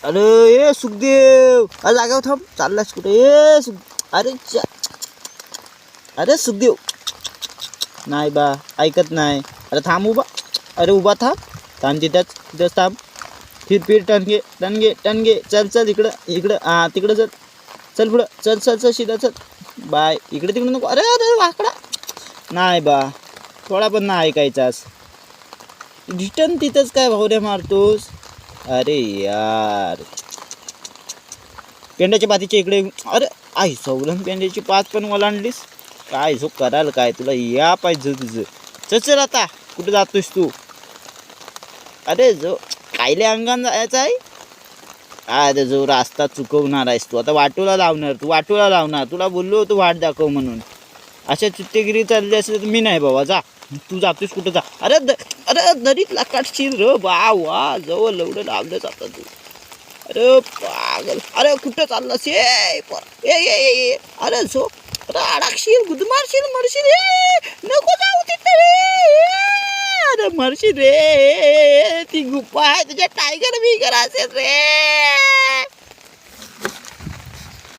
अरे ए सुखदेव, अरे जागावर थांब, चाललास कुठे? अरे अरे सुखदेव, नाही बा, ऐकत नाही. अरे थांब उभा, अरे उभा थांब, थांब तिथंच थांब. फिर टनगे चल चल इकडं हां तिकडं चल, चल पुढं चल सीधा चल. बाय, इकडे तिकडे नको. अरे अरे वाकडा, नाही बा, थोडा पण नाही ऐकायचास. रिटर्न तिथंच काय भावऱ्या मारतोस? अरे यार, पेंड्याच्या पातीच्या इकडे. अरे आई सवलन, पेंड्याची पात पण ओलांडलीस. काय जो कराल काय, तुला या पाहिजे तुझं. चल आता, कुठे जातोस तू? अरे जो कायले अंगण जायचं आहे? अरे जो रास्ता चुकवणार आहेस तू, आता वाटोला लावणार. तुला बोललो होतो वाट दाखव म्हणून. अशा चित्तेगिरी चालली असेल तर मी नाही बाबा. जा तू, जातोस कुठं जा. अरे दरीत लाकाटशील र बा वा, जवळ लवडं लावलं जातं तू. अरे पागल, अरे कुठं चाललास? ये अरे जो, अरे अडकशील, गुदमारशील, मरशील. नको जाऊ तिथे रे. अरे मरशील रे, ती गुप्पा आहे तुझ्या, टायगर बिगर असेल रे.